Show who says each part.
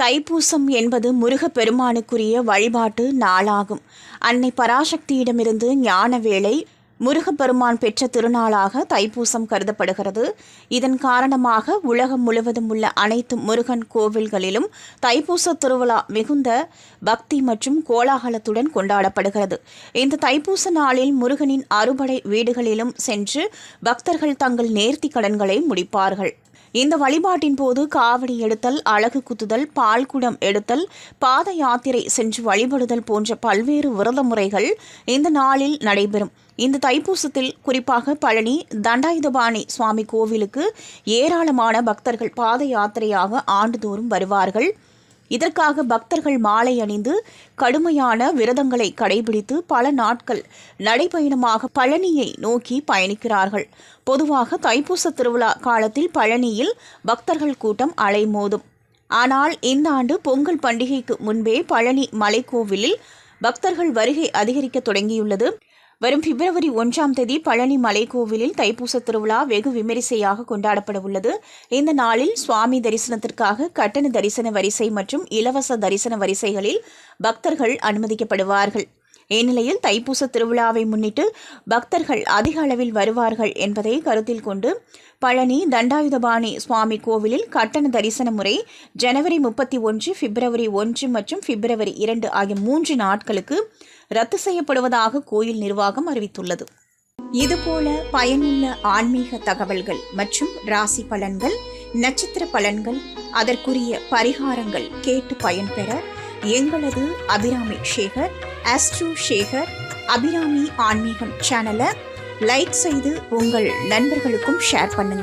Speaker 1: தைப்பூசம் என்பது முருகப்பெருமானுக்குரிய வழிபாட்டு நாளாகும். அன்னை பராசக்தியிடமிருந்து ஞான வேளை முருகப்பெருமான் பெற்ற திருநாளாக தைப்பூசம் கருதப்படுகிறது. இதன் காரணமாக உலகம் முழுவதும் உள்ள அனைத்து முருகன் கோவில்களிலும் தைப்பூச திருவிழா மிகுந்த பக்தி மற்றும் கோலாகலத்துடன் கொண்டாடப்படுகிறது. இந்த தைப்பூச நாளில் முருகனின் அறுபடை வீடுகளிலும் சென்று பக்தர்கள் தங்கள் நேர்த்தி கடன்களை முடிப்பார்கள். இந்த வழிபாட்டின் போது காவடி எடுத்தல், அலகு குத்துதல், பால்குடம் எடுத்தல், பாத யாத்திரை சென்று வழிபடுதல் போன்ற பல்வேறு விரத முறைகள் இந்த நாளில் நடைபெறும். இந்த தைப்பூசத்தில் குறிப்பாக பழனி தண்டாயுதபாணி சுவாமி கோவிலுக்கு ஏராளமான பக்தர்கள் பாத யாத்திரையாக ஆண்டுதோறும் வருவார்கள். இதற்காக பக்தர்கள் மாலை அணிந்து கடுமையான விரதங்களை கடைபிடித்து பல நாட்கள் நடைபயணமாக பழனியை நோக்கி பயணிக்கிறார்கள். பொதுவாக தைப்பூச திருவிழா காலத்தில் பழனியில் பக்தர்கள் கூட்டம் அலைமோதும். ஆனால் இந்த ஆண்டு பொங்கல் பண்டிகைக்கு முன்பே பழனி மலைக்கோவிலில் பக்தர்கள் வருகை அதிகரிக்க தொடங்கியுள்ளது. வரும் பிப்ரவரி 1ஆம் தேதி பழனி மலைக்கோவிலில் தைப்பூச திருவிழா வெகு விமரிசையாக கொண்டாடப்பட உள்ளது. இந்த நாளில் சுவாமி தரிசனத்திற்காக கட்டண தரிசன வரிசை மற்றும் இலவச தரிசன வரிசைகளில் பக்தர்கள் அனுமதிக்கப்படுவார்கள். இந்நிலையில் தைப்பூச திருவிழாவை முன்னிட்டு பக்தர்கள் அதிக அளவில் வருவார்கள் என்பதை கருத்தில் கொண்டு பழனி தண்டாயுதபாணி சுவாமி கோவிலில் கட்டண தரிசன முறை ஜனவரி 31, பிப்ரவரி 1 மற்றும் பிப்ரவரி 2 ஆகிய 3 நாட்களுக்கு ரத்து செய்யப்படுவதாக கோயில் நிர்வாகம் அறிவித்துள்ளது. இதுபோல பயனுள்ள ஆன்மீக தகவல்கள் மற்றும் ராசி பலன்கள், நட்சத்திர பலன்கள், அதற்குரிய பரிகாரங்கள் கேட்டு பயன்பெற எங்களது அபிராமி சேகர் ஆஸ்ட்ரோ சேகர் அபிராமி ஆன்மீகம் சேனலை லைக் செய்து உங்கள் நண்பர்களுக்கும் ஷேர் பண்ணுங்க.